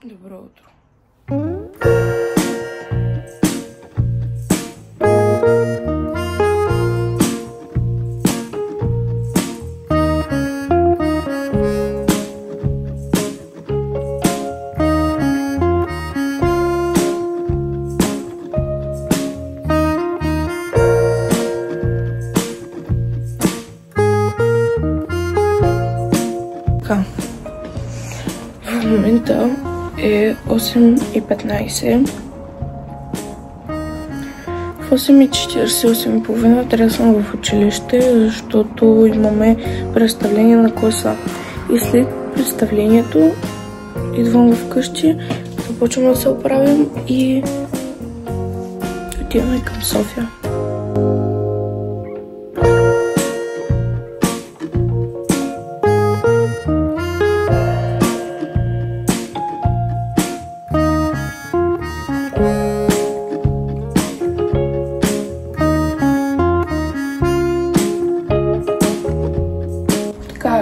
Добро утро. В момента е 8:15. В 8:40 трябва да съм в училище, защото имаме представление на класа. И след представлението идвам вкъщи, започвам да се оправям и отиваме към София.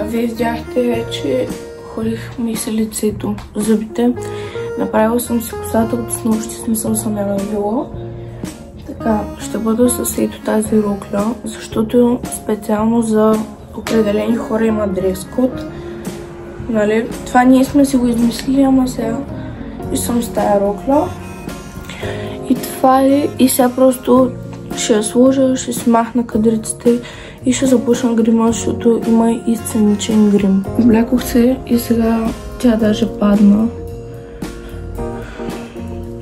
Вие видяхте, че ходих ми се лицето, зъбите. Направила съм си косата от снощи, смисъл съм я навила. Така, ще бъда с ето тази рокля, защото специално за определени хора има дрес-код. Нали? Това ние сме си го измислили, ама сега и съм с тая рокля. И това е, и сега просто ще я сложа, ще си махна кадриците и ще започна грима, защото има и сценичен грим. Облякох се и сега тя даже падна.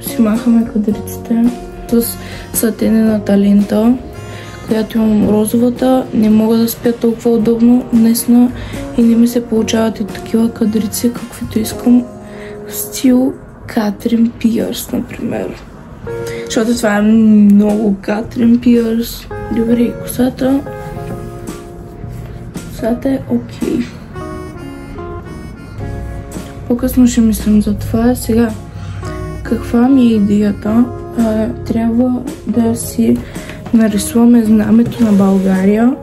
Си махаме кадриците с сатенената лента, която имам розовата. Не мога да спя толкова удобно днесна и не ми се получават и такива кадрици, каквито искам. Стил Катрин Пиърс, например. Защото това е много Катрин Пиърс. Добре, косата е окей. По-късно ще мислим за това. Сега, каква ми е идеята? Трябва да си нарисуваме знамето на България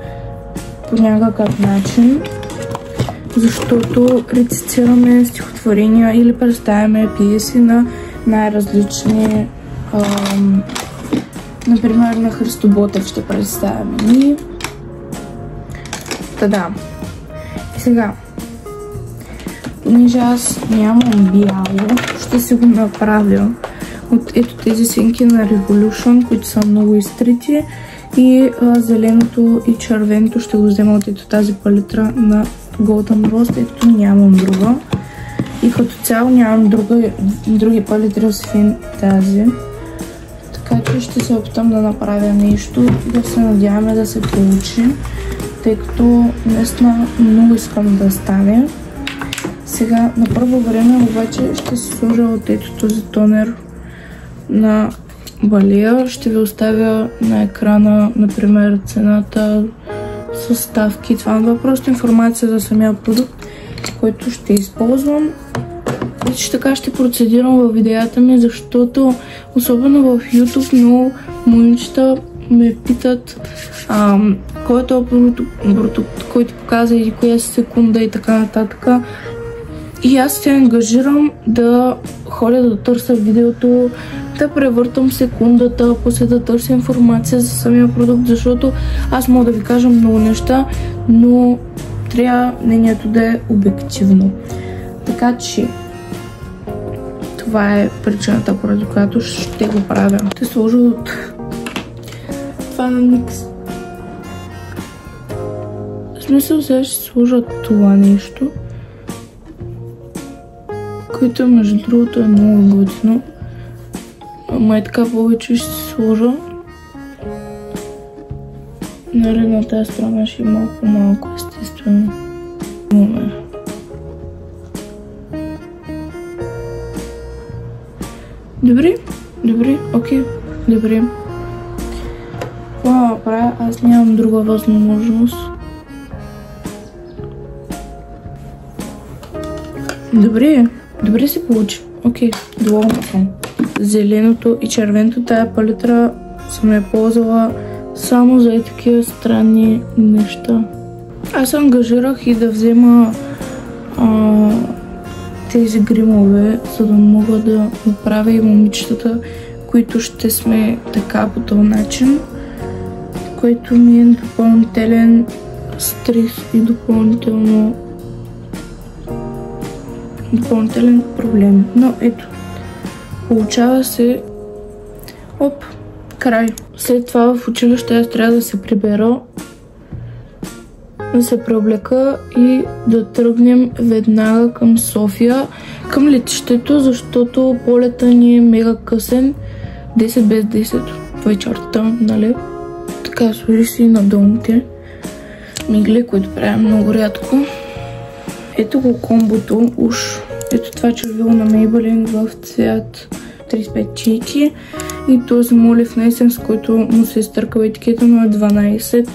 по някакъв начин, защото рецитираме стихотворения или представяме пиеси на най-различни. Например, на Христо Ботев ще представяме ние. Да. И сега, понеже аз нямам бяло, ще си го направя от ето тези свинки на Revolution, които са много изтрити, и зеленото и червеното ще го взема от ето тази палитра на Golden Rose, ето нямам друга. И като цяло нямам други палитри, освен тази. Така че ще се опитам да направя нещо и да се надяваме да се получи, тъй като наистина много искам да стане. Сега на първо време обаче ще си сложа от ето този тонер на Балия. Ще ви оставя на екрана, например, цената, съставки. Това е просто информация за самия продукт, който ще използвам. И така ще процедирам във видеята ми, защото особено в YouTube много момичета ме питат кой е този продукт, който ти показа и коя секунда и така нататък. И аз се ангажирам да ходя да търся видеото, да превъртам секундата, после да търся информация за самия продукт, защото аз мога да ви кажа много неща, но трябва мнението да е обективно. Така че това е причината, поради която ще го правя. Ще сложа от това на Никс. В смисъл сега ще сложа това нещо, което между другото е много готино. Ама е така повече ще сложа. Нали, на тази страна ще има малко естествено. Добре, окей, добре. Това направя, аз нямам друга възможност. Добре се получи. Окей, доволна съм. Зеленото и червеното, тая палитра съм я ползвала само за такива странни неща. Аз ангажирах и да взема тези гримове, за да мога да направя и момичетата, които ще сме така по този начин, което ми е допълнителен стрес и допълнителен проблем. Но ето, получава се. Оп, край. След това в училище аз трябва да се прибера, да се преоблека и да тръгнем веднага към София, към летището, защото полета ни е мега късен, 10 без 10 вечерта, нали? Така, сложи си надолните мигли, които правим много рядко. Ето го комбото, уж. Ето това червило на Maybelline в цвят 35 чики и този молив на есен, с който му се изтъркава етикета, но е 12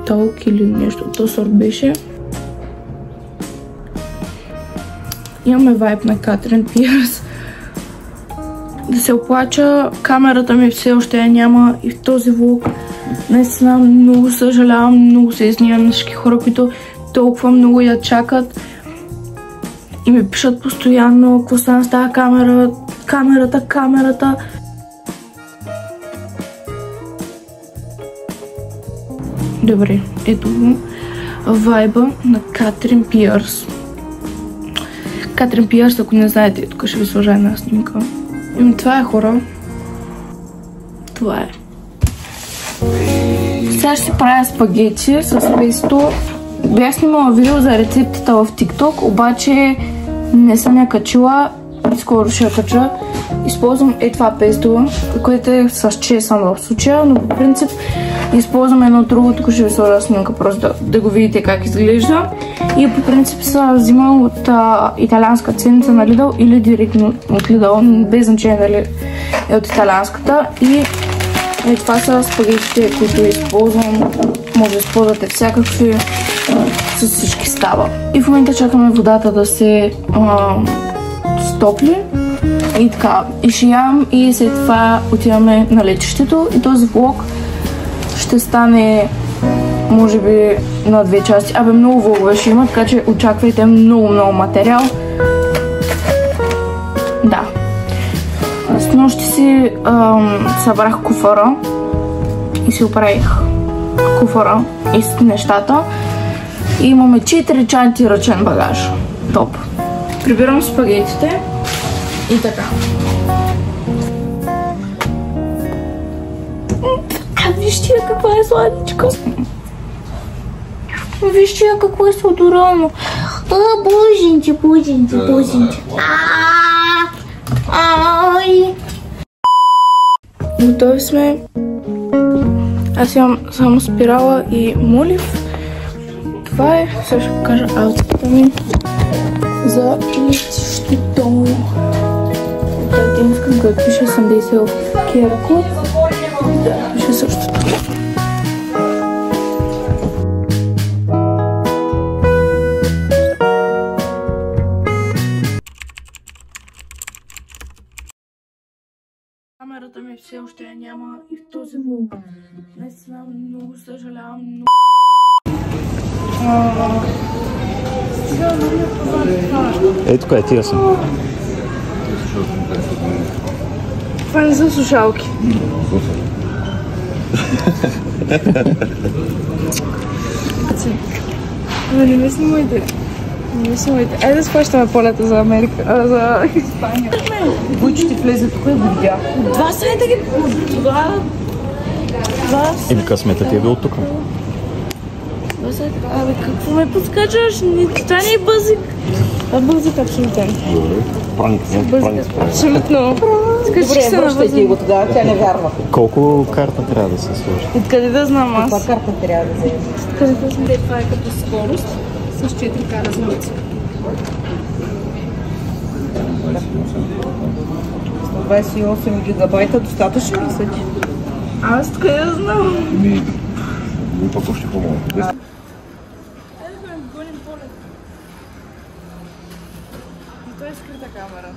Talk или нещо от този сорт беше. Имаме вайб на Катрин Пиърс. Да се оплача, камерата ми все още я няма и в този влог наистина много съжалявам, много се изнивам на всички хора, които толкова много я чакат и ми пишат постоянно какво стана с тази камерата. Добре, ето го вайба на Катрин Пиърс. Катрин Пиърс, ако не знаете, тук ще ви сложа една снимка. Това е, хора. Това е. Сега ще си правя спагети с песто. Бях снимала видео за рецептата в TikTok, обаче не съм я качила и скоро ще я кача. Използвам това песто, което е с чесън в случая, но по принцип използвам едно друго, тук ще ви сложа снимка, просто да го видите как изглежда. И по принцип съм взимала от италианска ценица на Lidl или директно от Lidl, без значение дали е от италианската. И това са спагетите, които използвам. Може да използвате всякакви, с всички става. И в момента чакаме водата да се стопли. И така, и ще ям и след това отиваме на летището и този влог ще стане може би на 2 части. Абе, много влогове ще има, така че очаквайте много материал. Да. С нощи си събрах куфара и си оправих куфара и с нещата. И имаме 4 чанти ръчен багаж. Топ. Прибирам спагетите. И така. Вижте какво е сладичко. Вижте какво е сладорано. Боженьте. Ай. Готови сме. Аз имам само спирала и молив. Това е. Сега ще покажа аутфита ми за летището. Тенскам, като пише 80 в Керко. Да, пише същото. Камерата ми все още я няма и в този влог. Наистина много съжалявам. Ето кое, тия съм. Това не са слушалки. Не ме снимайте. Айде да схващаме полета за Америка, за Испания. Кой ще влезе тук и го видя? Два сайта ги... Или късмета ти е бил тук. Абе, какво ме подскачаш? Това не е бъзик. А бъзик абсолютен. Пранк. Абсолютно. Скачи се на връщайте го тогава, тя не вярва. Колко карта трябва да се сложи? Откъде да знам аз? Каква карта трябва да вземем? Откъде да знам? Това е като скорост с 4К размерци. 128 гигабайта достатъчно ли са ти? Аз откъде да знам? Ми пък още по-малко. Айде да ме гоним полет. И той е скрита камера.